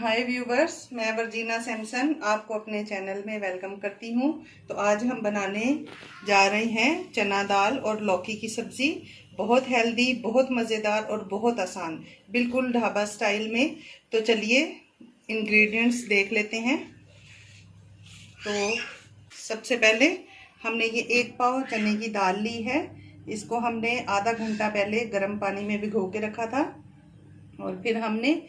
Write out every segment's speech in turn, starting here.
हाय viewers, मैं Virginia Samson आपको अपने चैनल में वेलकम करती हूँ। तो आज हम बनाने जा रहे हैं चना दाल और लौकी की सब्ज़ी। बहुत हेल्दी, बहुत मज़ेदार और बहुत आसान, बिल्कुल ढाबा स्टाइल में। तो चलिए इंग्रेडिएंट्स देख लेते हैं। तो सबसे पहले हमने ये 1 पाव चने की दाल ली है। इसको हमने आधा घंटा पहले गर्म पानी में भिगो के रखा था और फिर हमने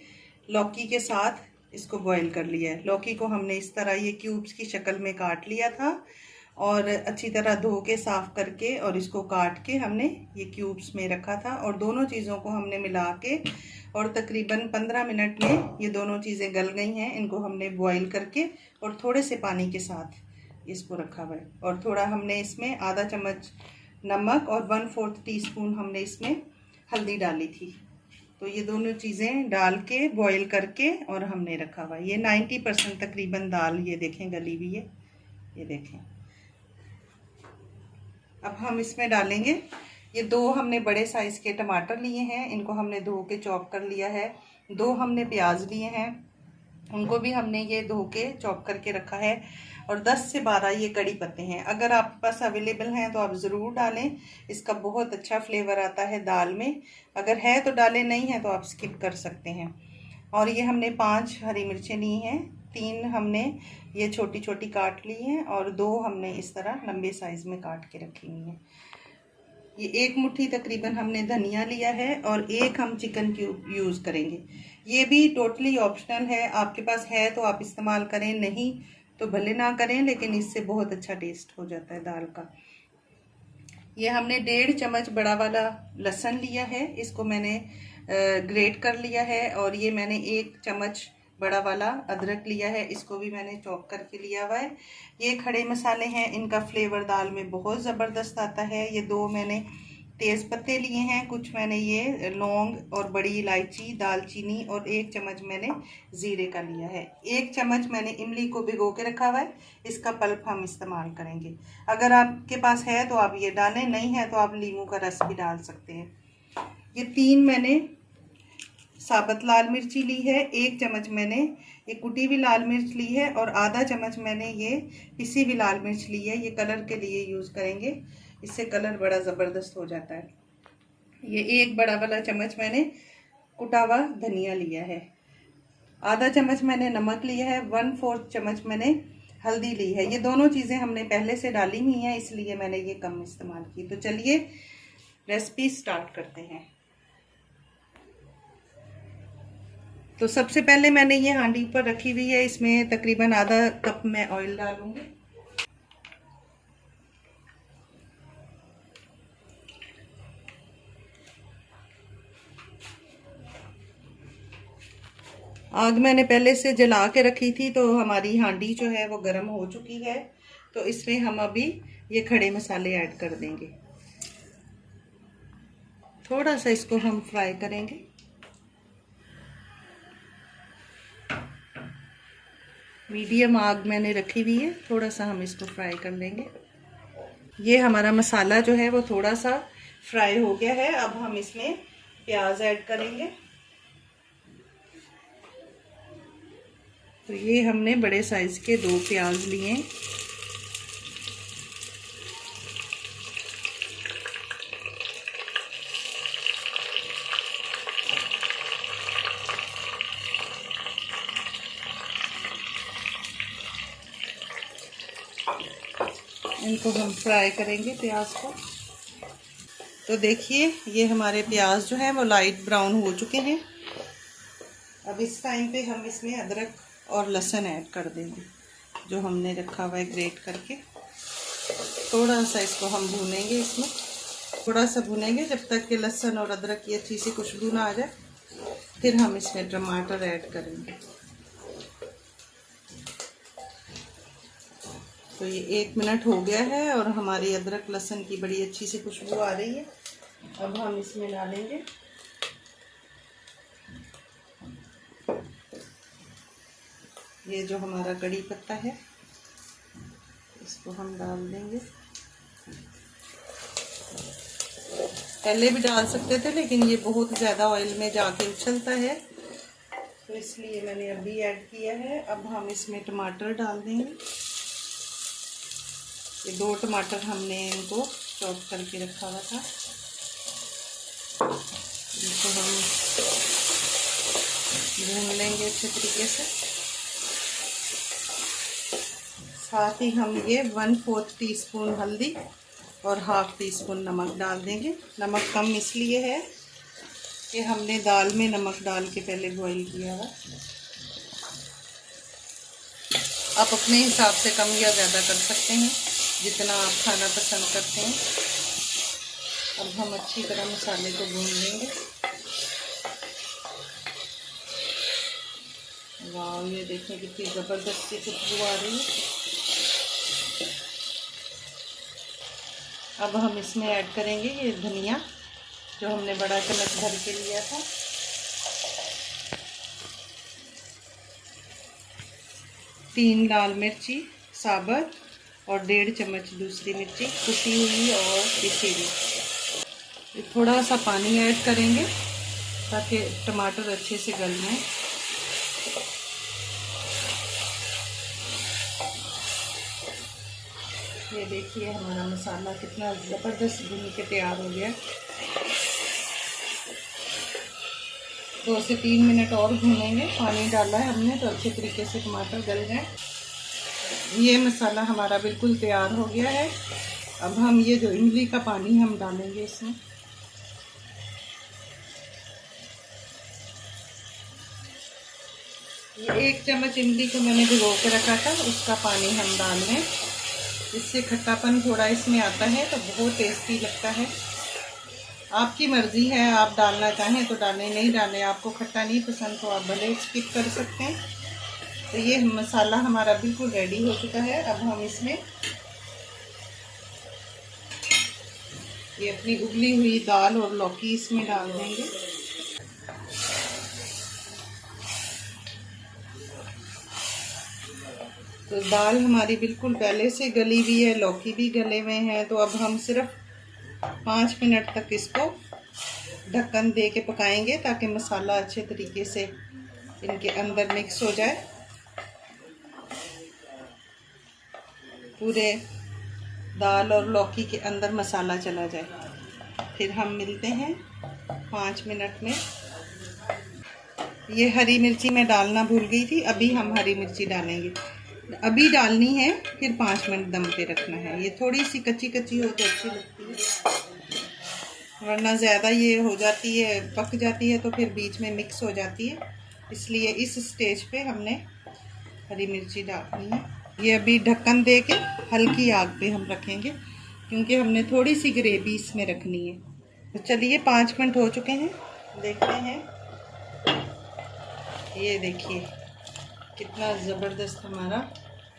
लौकी के साथ इसको बॉईल कर लिया है। लौकी को हमने इस तरह ये क्यूब्स की शक्ल में काट लिया था और अच्छी तरह धो के साफ़ करके और इसको काट के हमने ये क्यूब्स में रखा था और दोनों चीज़ों को हमने मिला के और तकरीबन 15 मिनट में ये दोनों चीज़ें गल गई हैं। इनको हमने बॉईल करके और थोड़े से पानी के साथ इसको रखा हुआ है और थोड़ा हमने इसमें आधा चम्मच नमक और 1/4 टीस्पून हमने इसमें हल्दी डाली थी। तो ये दोनों चीज़ें डाल के बॉईल करके और हमने रखा हुआ है। ये 90% तकरीबन दाल ये देखें गली हुई है, ये देखें। अब हम इसमें डालेंगे ये 2 हमने बड़े साइज़ के टमाटर लिए हैं, इनको हमने धो के चॉप कर लिया है। 2 हमने प्याज लिए हैं, उनको भी हमने ये धो के चॉप करके रखा है और 10 से 12 ये कड़ी पत्ते हैं। अगर आपके पास अवेलेबल हैं तो आप ज़रूर डालें, इसका बहुत अच्छा फ्लेवर आता है दाल में। अगर है तो डालें, नहीं है तो आप स्किप कर सकते हैं। और ये हमने 5 हरी मिर्चें ली हैं, 3 हमने ये छोटी छोटी काट ली हैं और 2 हमने इस तरह लंबे साइज़ में काट के रखी हुई हैं। ये 1 मुट्ठी तकरीबन हमने धनिया लिया है और 1 हम चिकन क्यूब यूज़ करेंगे। ये भी टोटली ऑप्शनल है, आपके पास है तो आप इस्तेमाल करें, नहीं तो भले ना करें, लेकिन इससे बहुत अच्छा टेस्ट हो जाता है दाल का। ये हमने 1.5 चम्मच बड़ा वाला लहसुन लिया है, इसको मैंने ग्रेट कर लिया है और ये मैंने 1 चम्मच बड़ा वाला अदरक लिया है, इसको भी मैंने चॉप करके लिया हुआ है। ये खड़े मसाले हैं, इनका फ्लेवर दाल में बहुत ज़बरदस्त आता है। ये 2 मैंने तेज़ पत्ते लिए हैं, कुछ मैंने ये लौंग और बड़ी इलायची, दालचीनी और 1 चम्मच मैंने ज़ीरे का लिया है। 1 चम्मच मैंने इमली को भिगो के रखा हुआ है, इसका पल्प हम इस्तेमाल करेंगे। अगर आपके पास है तो आप ये डालें, नहीं है तो आप नींबू का रस भी डाल सकते हैं। ये 3 मैंने साबुत लाल मिर्ची ली है, 1 चम्मच मैंने ये कुटी हुई लाल मिर्च ली है और आधा चम्मच मैंने ये पिसी हुई लाल मिर्च ली है। ये कलर के लिए यूज़ करेंगे, इससे कलर बड़ा ज़बरदस्त हो जाता है। ये 1 बड़ा वाला चम्मच मैंने कुटा हुआ धनिया लिया है, आधा चम्मच मैंने नमक लिया है, 1/4 चम्मच मैंने हल्दी ली है। ये दोनों चीज़ें हमने पहले से डाली हुई हैं, इसलिए मैंने ये कम इस्तेमाल की। तो चलिए रेसिपी स्टार्ट करते हैं। तो सबसे पहले मैंने ये हांडी पर रखी हुई है, इसमें तकरीबन आधा कप मैं ऑयल डालूंगी। आग मैंने पहले से जला के रखी थी, तो हमारी हांडी जो है वो गर्म हो चुकी है। तो इसमें हम अभी ये खड़े मसाले ऐड कर देंगे। थोड़ा सा इसको हम फ्राई करेंगे। मीडियम आग मैंने रखी हुई है, थोड़ा सा हम इसको फ्राई कर लेंगे। ये हमारा मसाला जो है वो थोड़ा सा फ्राई हो गया है। अब हम इसमें प्याज ऐड करेंगे। तो ये हमने बड़े साइज के 2 प्याज लिए। इनको हम फ्राई करेंगे प्याज को। तो देखिए ये हमारे प्याज जो है वो लाइट ब्राउन हो चुके हैं। अब इस टाइम पे हम इसमें अदरक और लहसुन ऐड कर देंगे, जो हमने रखा हुआ है ग्रेट करके। थोड़ा सा इसको हम भूनेंगे, इसमें थोड़ा सा भूनेंगे जब तक कि लहसुन और अदरक की अच्छी सी खुशबू ना आ जाए। फिर हम इसमें टमाटर ऐड करेंगे। तो ये 1 मिनट हो गया है और हमारी अदरक लहसुन की बड़ी अच्छी सी खुशबू आ रही है। अब हम इसमें डालेंगे ये जो हमारा कड़ी पत्ता है, इसको हम डाल देंगे। पहले भी डाल सकते थे, लेकिन ये बहुत ज़्यादा ऑयल में जाके उछलता है, तो तो इसलिए मैंने अभी ऐड किया है। अब हम इसमें टमाटर डाल देंगे। ये 2 टमाटर हमने इनको चॉप करके रखा हुआ था, इनको हम भून लेंगे अच्छे तरीके से। साथ ही हम ये 1/4 टीस्पून हल्दी और 1/2 टीस्पून नमक डाल देंगे। नमक कम इसलिए है कि हमने दाल में नमक डाल के पहले बॉईल किया है। आप अपने हिसाब से कम या ज़्यादा कर सकते हैं, जितना आप खाना पसंद करते हैं। अब हम अच्छी तरह मसाले को भून लेंगे। वाह, ये देखिए कितनी ज़बरदस्त सी खुशबू आ रही है। अब हम इसमें ऐड करेंगे ये धनिया, जो हमने बड़ा चम्मच भर के लिया था। तीन लाल मिर्ची साबुत और 1.5 चम्मच दूसरी मिर्ची कुटी हुई और पिसी हुई। थोड़ा सा पानी ऐड करेंगे ताकि टमाटर अच्छे से गल जाएं। ये देखिए हमारा मसाला कितना ज़बरदस्त भून के तैयार हो गया। 2 से 3 मिनट और भूनेंगे। पानी डाला है हमने तो अच्छे तरीके से टमाटर गल जाए। ये मसाला हमारा बिल्कुल तैयार हो गया है। अब हम ये जो इमली का पानी हम डालेंगे इसमें। ये 1 चम्मच इमली को मैंने भिगो के रखा था, उसका पानी हम डाल लें। इससे खट्टापन थोड़ा इसमें आता है तो बहुत टेस्टी लगता है। आपकी मर्ज़ी है, आप डालना चाहें तो डालें, नहीं डालें। आपको खट्टा नहीं पसंद तो आप भले स्किप कर सकते हैं। तो ये मसाला हमारा बिल्कुल रेडी हो चुका है। अब हम इसमें ये अपनी उबली हुई दाल और लौकी इसमें डाल देंगे। तो दाल हमारी बिल्कुल पहले से गली हुई है, लौकी भी गले हुए हैं। तो अब हम सिर्फ 5 मिनट तक इसको ढक्कन दे के पकाएंगे ताकि मसाला अच्छे तरीके से इनके अंदर मिक्स हो जाए, पूरे दाल और लौकी के अंदर मसाला चला जाए। फिर हम मिलते हैं 5 मिनट में। ये हरी मिर्ची मैं डालना भूल गई थी, अभी हम हरी मिर्ची डालेंगे। अभी डालनी है, फिर 5 मिनट दम पे रखना है। ये थोड़ी सी कच्ची कच्ची हो तो अच्छी लगती है, वरना ज़्यादा ये हो जाती है, पक जाती है तो फिर बीच में मिक्स हो जाती है। इसलिए इस स्टेज पे हमने हरी मिर्ची डालनी है। ये अभी ढक्कन दे के हल्की आग पे हम रखेंगे क्योंकि हमने थोड़ी सी ग्रेवी इसमें रखनी है। तो चलिए 5 मिनट हो चुके हैं, देखते हैं। ये देखिए कितना ज़बरदस्त हमारा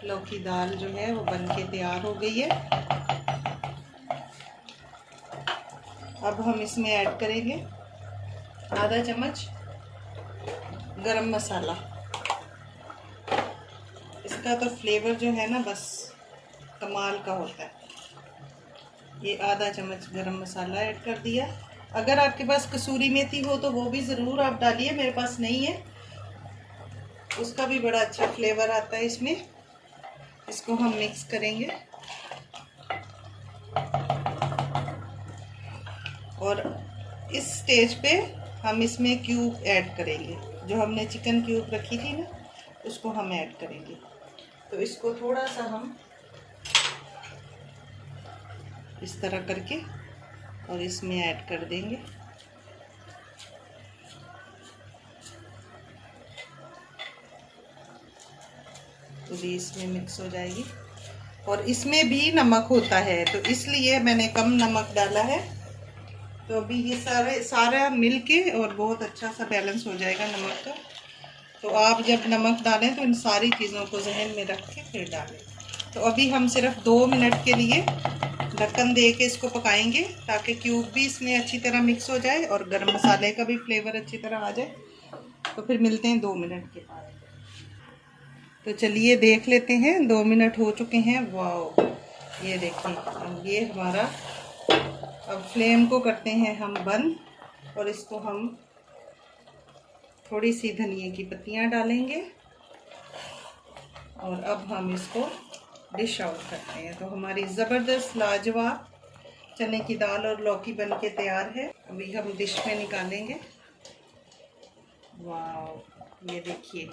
लौकी दाल जो है वो बन के तैयार हो गई है। अब हम इसमें ऐड करेंगे आधा चम्मच गरम मसाला। इसका तो फ्लेवर जो है ना बस कमाल का होता है। ये आधा चम्मच गरम मसाला ऐड कर दिया। अगर आपके पास कसूरी मेथी हो तो वो भी ज़रूर आप डालिए, मेरे पास नहीं है। उसका भी बड़ा अच्छा फ्लेवर आता है इसमें। इसको हम मिक्स करेंगे और इस स्टेज पे हम इसमें क्यूब ऐड करेंगे। जो हमने चिकन क्यूब रखी थी ना, उसको हम ऐड करेंगे। तो इसको थोड़ा सा हम इस तरह करके और इसमें ऐड कर देंगे। तो भी इसमें मिक्स हो जाएगी। और इसमें भी नमक होता है तो इसलिए मैंने कम नमक डाला है। तो अभी ये सारा मिल के और बहुत अच्छा सा बैलेंस हो जाएगा नमक का। तो आप जब नमक डालें तो इन सारी चीज़ों को जहन में रख के फिर डालें। तो अभी हम सिर्फ 2 मिनट के लिए ढक्कन दे के इसको पकाएंगे ताकि क्यूब भी इसमें अच्छी तरह मिक्स हो जाए और गरम मसाले का भी फ्लेवर अच्छी तरह आ जाए। तो फिर मिलते हैं 2 मिनट के बाद। तो चलिए देख लेते हैं, 2 मिनट हो चुके हैं। वाह, ये देखिए अब ये हमारा, अब फ्लेम को करते हैं हम बंद और इसको हम थोड़ी सी धनिया की पत्तियां डालेंगे और अब हम इसको डिश आउट करते हैं। तो हमारी ज़बरदस्त लाजवाब चने की दाल और लौकी बनके तैयार है। अभी हम डिश में निकालेंगे। वाह, ये देखिए।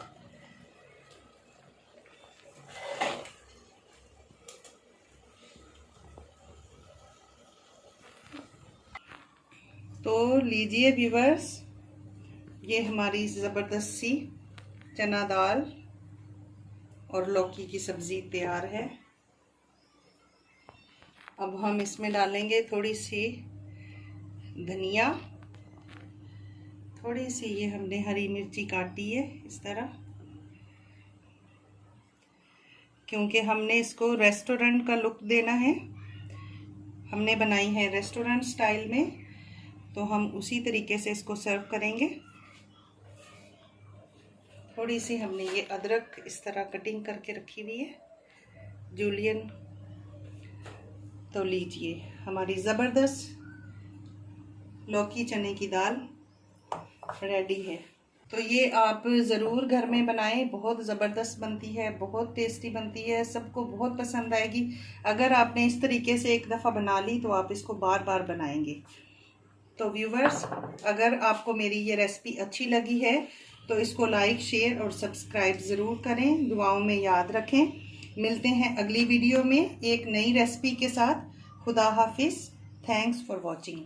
तो लीजिए व्यूवर्स, ये हमारी ज़बरदस्त सी चना दाल और लौकी की सब्ज़ी तैयार है। अब हम इसमें डालेंगे थोड़ी सी धनिया, थोड़ी सी ये हमने हरी मिर्ची काटी है इस तरह, क्योंकि हमने इसको रेस्टोरेंट का लुक देना है। हमने बनाई है रेस्टोरेंट स्टाइल में, तो हम उसी तरीके से इसको सर्व करेंगे। थोड़ी सी हमने ये अदरक इस तरह कटिंग करके रखी हुई है, जूलियन। तो लीजिए, हमारी ज़बरदस्त लौकी चने की दाल रेडी है। तो ये आप ज़रूर घर में बनाएं, बहुत ज़बरदस्त बनती है, बहुत टेस्टी बनती है, सबको बहुत पसंद आएगी। अगर आपने इस तरीके से एक दफ़ा बना ली तो आप इसको बार बार बनाएंगे। तो व्यूवर्स, अगर आपको मेरी ये रेसिपी अच्छी लगी है तो इसको लाइक, शेयर और सब्सक्राइब ज़रूर करें। दुआओं में याद रखें। मिलते हैं अगली वीडियो में एक नई रेसिपी के साथ। खुदा हाफिज़। Thanks for watching.